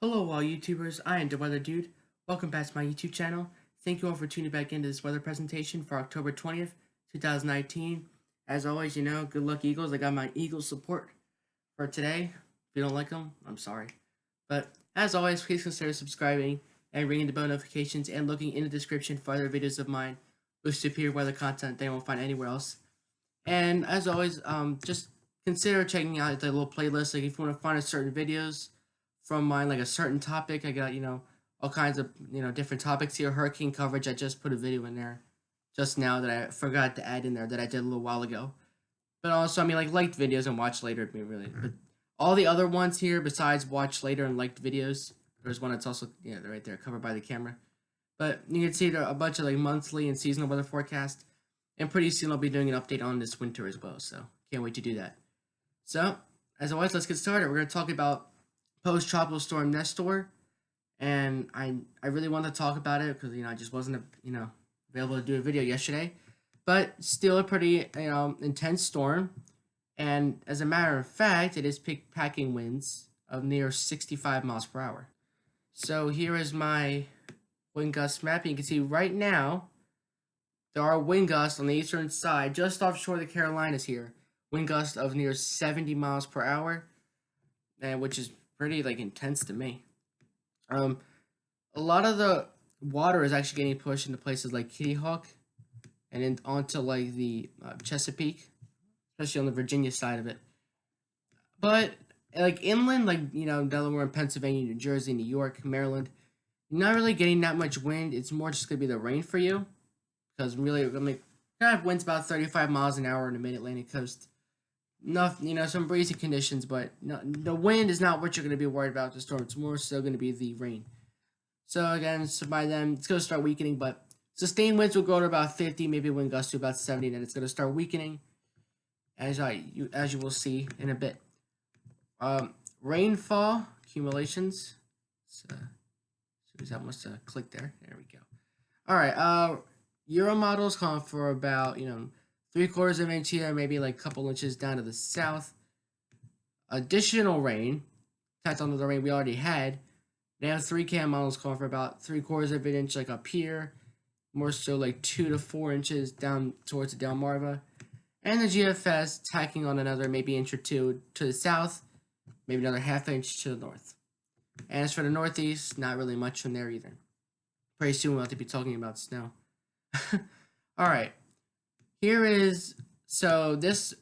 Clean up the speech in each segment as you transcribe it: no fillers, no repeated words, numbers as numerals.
Hello all YouTubers, I am the Weather Dude. Welcome back to my YouTube channel. Thank you all for tuning back into this weather presentation for October 20th, 2019. As always, good luck Eagles. I got my Eagles support for today. If you don't like them, I'm sorry. But as always, please consider subscribing and ringing the bell notifications and looking in the description for other videos of mine with superior weather content they won't find anywhere else. And as always, just consider checking out the little playlist. Like if you want to find a certain videos from mine, like a certain topic, I got all kinds of different topics here. Hurricane coverage. I just put a video in there just now that I forgot to add in there that I did a little while ago. But also, like liked videos and watch later. But all the other ones here besides watch later and liked videos. There's one that's also they're right there covered by the camera. But you can see there are a bunch of like monthly and seasonal weather forecast. And pretty soon I'll be doing an update on this winter as well, so can't wait to do that. So, as always, let's get started. We're going to talk about post-tropical storm Nestor, and I really want to talk about it because I just wasn't available to do a video yesterday, but still a pretty intense storm, and as a matter of fact, it is packing winds of near 65 miles per hour. So here is my wind gust map. You can see right now there are wind gusts on the eastern side, just offshore the Carolinas here. Wind gusts of near 70 miles per hour, and which is pretty intense to me. A lot of the water is actually getting pushed into places like Kitty Hawk, and then onto the Chesapeake, especially on the Virginia side of it. But inland, Delaware and Pennsylvania, New Jersey, New York, Maryland, you're not really getting that much wind. It's more just gonna be the rain for you. Because really, kind of winds about 35 miles an hour on the mid-Atlantic coast. Nothing, some breezy conditions, but the wind is not what you're going to be worried about the storm. It's more so going to be the rain. So again, by then, it's going to start weakening, but sustained winds will go to about 50, maybe wind gusts to about 70, then it's going to start weakening, as you will see in a bit. Rainfall accumulations. So that must have clicked there. There we go. All right. Euro models calling for about 3/4 of an inch here, maybe a couple inches down to the south. Additional rain, tacked onto the rain we already had. Now 3CAM models calling for about 3/4 of an inch up here, more so 2 to 4 inches down towards the Delmarva, and the GFS tacking on another maybe inch or two to the south, maybe another half inch to the north. And as for the northeast, not really much from there either. Pretty soon we'll have to be talking about snow. All right, so this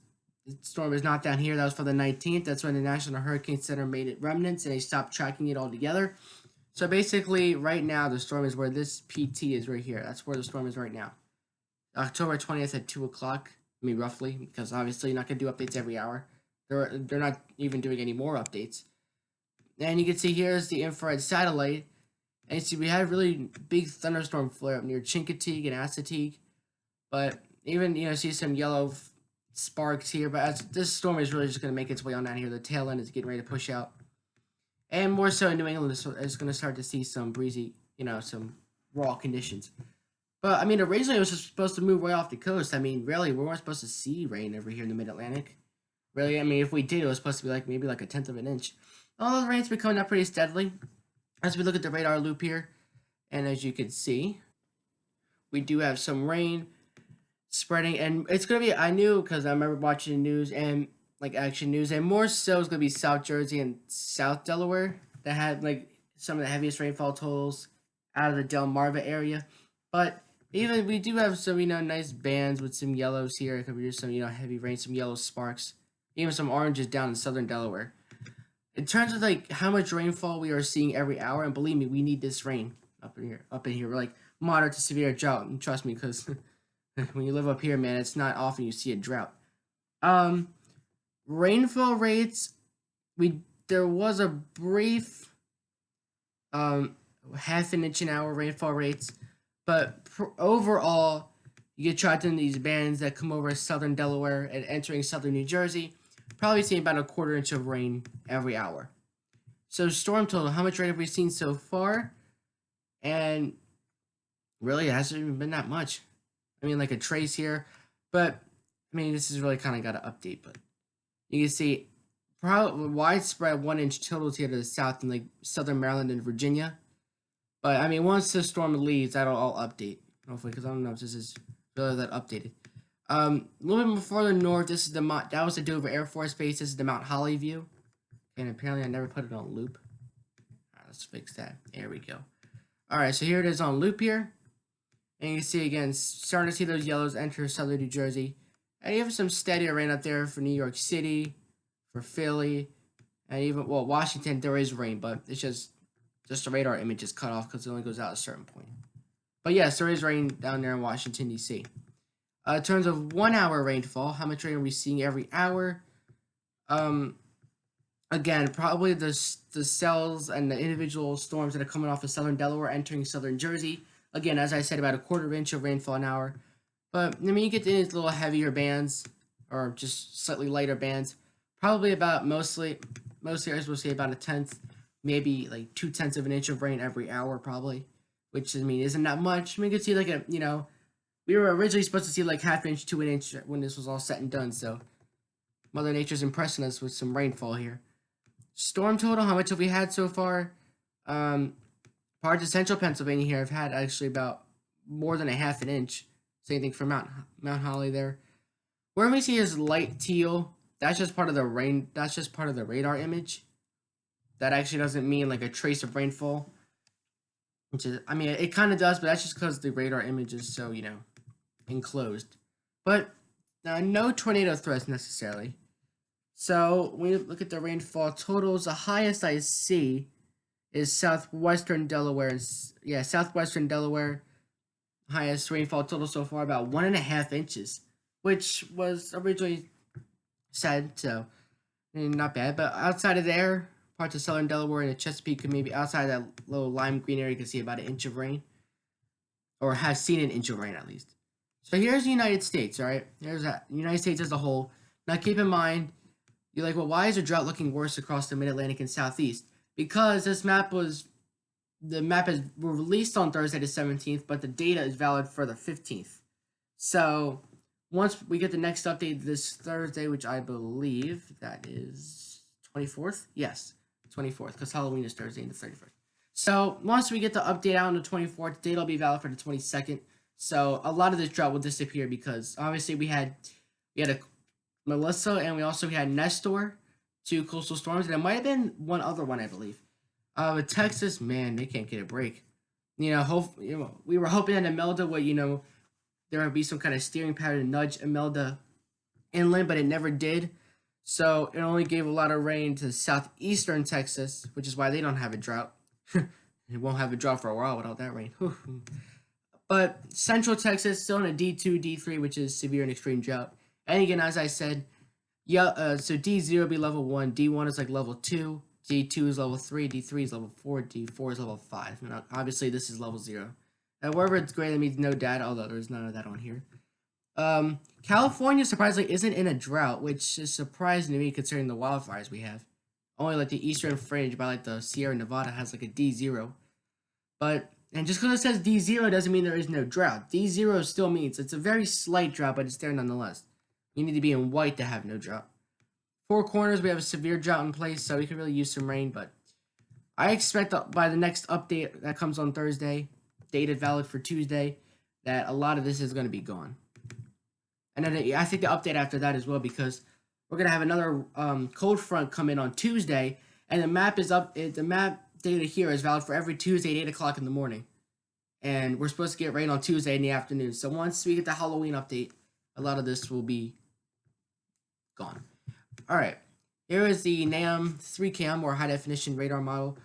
storm is not down here. That was for the 19th. That's when the National Hurricane Center made it remnants and they stopped tracking it altogether. So basically, right now the storm is where this PT is right here. That's where the storm is right now. October 20th at 2 o'clock. Roughly, because obviously you're not gonna do updates every hour. They're not even doing any more updates. And you can see here's the infrared satellite. And you see we had really big thunderstorm flare up near Chincoteague and Assateague. But even, see some yellow sparks here. But this storm is really just going to make its way on down here. The tail end is getting ready to push out. And more so in New England is going to start to see some breezy, some raw conditions. But, originally it was just supposed to move way off the coast. Really, we weren't supposed to see rain over here in the mid-Atlantic. Really, if we did, it was supposed to be maybe a 1/10 of an inch. Although the rain's been coming up pretty steadily. As we look at the radar loop here, and as you can see, we do have some rain spreading, and it's gonna be, I knew because I remember watching the news and Action News, and more so it's gonna be South Jersey and South Delaware that had some of the heaviest rainfall totals out of the Delmarva area. But even we do have some nice bands with some yellows here. It could be just some heavy rain, some yellow sparks, even some oranges down in southern Delaware. In terms of how much rainfall we are seeing every hour, and believe me, we need this rain up in here. We're moderate to severe drought, and trust me, because when you live up here, man, it's not often you see a drought. Rainfall rates, there was a brief half an inch an hour rainfall rates, but overall, you get trapped in these bands that come over southern Delaware and entering southern New Jersey. Probably seeing about 1/4 inch of rain every hour. So storm total, how much rain have we seen so far? And really, it hasn't even been that much. A trace here. But, this is really kind of got to update. But you can see probably widespread 1 inch total here to the south in like southern Maryland and Virginia. But I mean, once the storm leaves, that'll all update. Hopefully, because I don't know if this is really that updated. A little bit more further north, this is that was the Dover Air Force Base. This is the Mount Holly view. And apparently I never put it on loop. Alright, let's fix that. There we go. Alright, so here it is on loop here. And you can see again, starting to see those yellows enter southern New Jersey. And you have some steadier rain up there for New York City, for Philly, and even, well, Washington, there is rain, but it's just the radar image is cut off because it only goes out at a certain point. But yes, there is rain down there in Washington, D.C. In terms of 1 hour rainfall, how much rain are we seeing every hour? Again, probably the cells and the individual storms that are coming off of southern Delaware entering southern Jersey. Again, as I said, about a 1/4 inch of rainfall an hour. But, I mean, you get to these little heavier bands, or just slightly lighter bands. Probably about, most areas will say about 1/10, maybe like 2/10 of an inch of rain every hour, probably. Which, I mean, isn't that much. I mean, you could see like we were originally supposed to see like 1/2 inch to 1 inch when this was all said and done, so Mother Nature's impressing us with some rainfall here. Storm total, how much have we had so far? Parts of central Pennsylvania here have had actually about more than 1/2 inch. Same thing for Mount Holly there. Where we see is light teal, that's just part of the rain. That's just part of the radar image. That actually doesn't mean like a trace of rainfall. Which is, I mean, it kind of does, but that's just because the radar image is so, enclosed. But no tornado threats necessarily. So when you look at the rainfall totals, the highest I see is southwestern Delaware. Southwestern Delaware. Highest rainfall total so far, about 1.5 inches, which was originally said, so not bad. But outside of there, parts of southern Delaware and the Chesapeake could maybe outside that little lime green area, you can see about 1 inch of rain, or has seen 1 inch of rain at least. So here's the United States, all right? Here's the United States as a whole. Now keep in mind, you're like, well, why is the drought looking worse across the Mid-Atlantic and Southeast? Because the map is released on Thursday the 17th, but the data is valid for the 15th. So once we get the next update this Thursday, which I believe that is 24th? Yes, 24th, because Halloween is Thursday and the 31st. So once we get the update out on the 24th, the data will be valid for the 22nd. So a lot of this drought will disappear because obviously we had a Melissa and we also had Nestor, 2 coastal storms, and there might have been one other one, I believe. With Texas, man, they can't get a break. We were hoping that Imelda would, there would be some kind of steering pattern to nudge Imelda inland, but it never did. So it only gave a lot of rain to southeastern Texas, which is why they don't have a drought. It won't have a drought for a while without that rain. But central Texas still in a D2, D3, which is severe and extreme drought. And again, as I said, so D0 will be level 1, D1 is like level 2. D2 is level 3, D3 is level 4, D4 is level 5. And obviously, this is level 0. And wherever it's gray, that means no data, although there's none of that on here. California, surprisingly, isn't in a drought, which is surprising to me considering the wildfires we have. Only like the eastern fringe by like the Sierra Nevada has like a D0. And just because it says D0 doesn't mean there is no drought. D0 still means it's a very slight drought, but it's there nonetheless. You need to be in white to have no drought. 4 Corners, we have a severe drought in place, so we could really use some rain, but I expect that by the next update that comes on Thursday, dated valid for Tuesday, that a lot of this is going to be gone. And then I think the update after that as well, because we're going to have another cold front come in on Tuesday, and the map data here is valid for every Tuesday at 8 o'clock in the morning. And we're supposed to get rain on Tuesday in the afternoon. So once we get the Halloween update, a lot of this will be gone. Alright, here is the NAM 3cam or high definition radar model.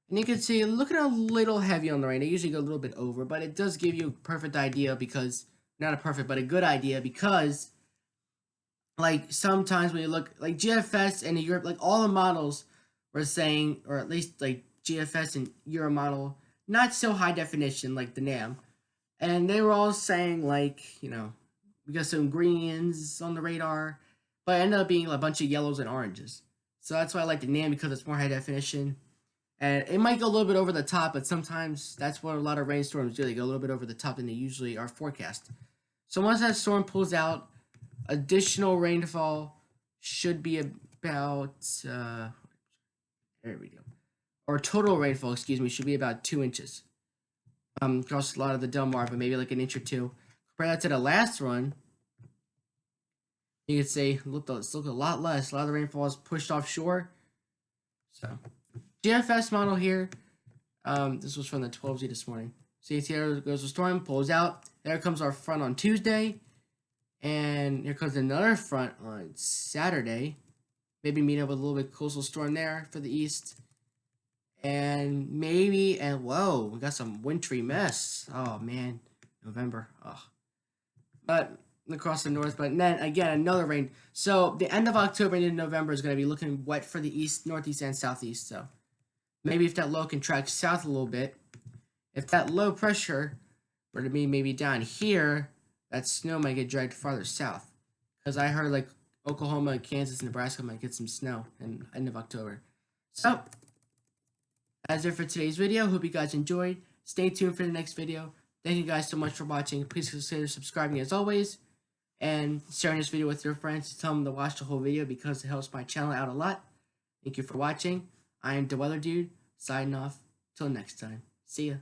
And you can see, looking a little heavy on the rain. They usually go a little bit over, but it does give you a perfect idea because, not a perfect, but a good idea because, like, sometimes when you look, like GFS and Europe, like all the models were saying, or at least like GFS and Euro model, not so high definition like the NAM. And they were all saying, like, we got some greens on the radar, but it ended up being a bunch of yellows and oranges. So that's why I like the NAM, because it's more high definition. And it might go a little bit over the top, but sometimes that's what a lot of rainstorms do. They go a little bit over the top than they usually are forecast. So once that storm pulls out, additional rainfall should be about there we go. Or total rainfall, excuse me, should be about 2 inches. Across a lot of the Del Mar, but maybe like an inch or two. Compare that to the last one. You could say look a lot less. A lot of the rainfall is pushed offshore. So GFS model here. This was from the 12Z this morning. See, here goes the storm, pulls out. There comes our front on Tuesday. And here comes another front on Saturday. Maybe meet up with a little bit coastal storm there for the east. And maybe, and whoa, we got some wintry mess. Oh, man. November. Oh. But across the north. But then, again, another rain. So, the end of October and into November is going to be looking wet for the east, northeast, and southeast. So, maybe if that low can track south a little bit. If that low pressure were to be maybe down here, that snow might get dragged farther south. Because I heard, like, Oklahoma, Kansas, Nebraska might get some snow in the end of October. So, that's it for today's video. Hope you guys enjoyed. Stay tuned for the next video. Thank you guys so much for watching. Please consider subscribing as always. And sharing this video with your friends to tell them to watch the whole video because it helps my channel out a lot. Thank you for watching. I am the Weather Dude, signing off. Till next time. See ya.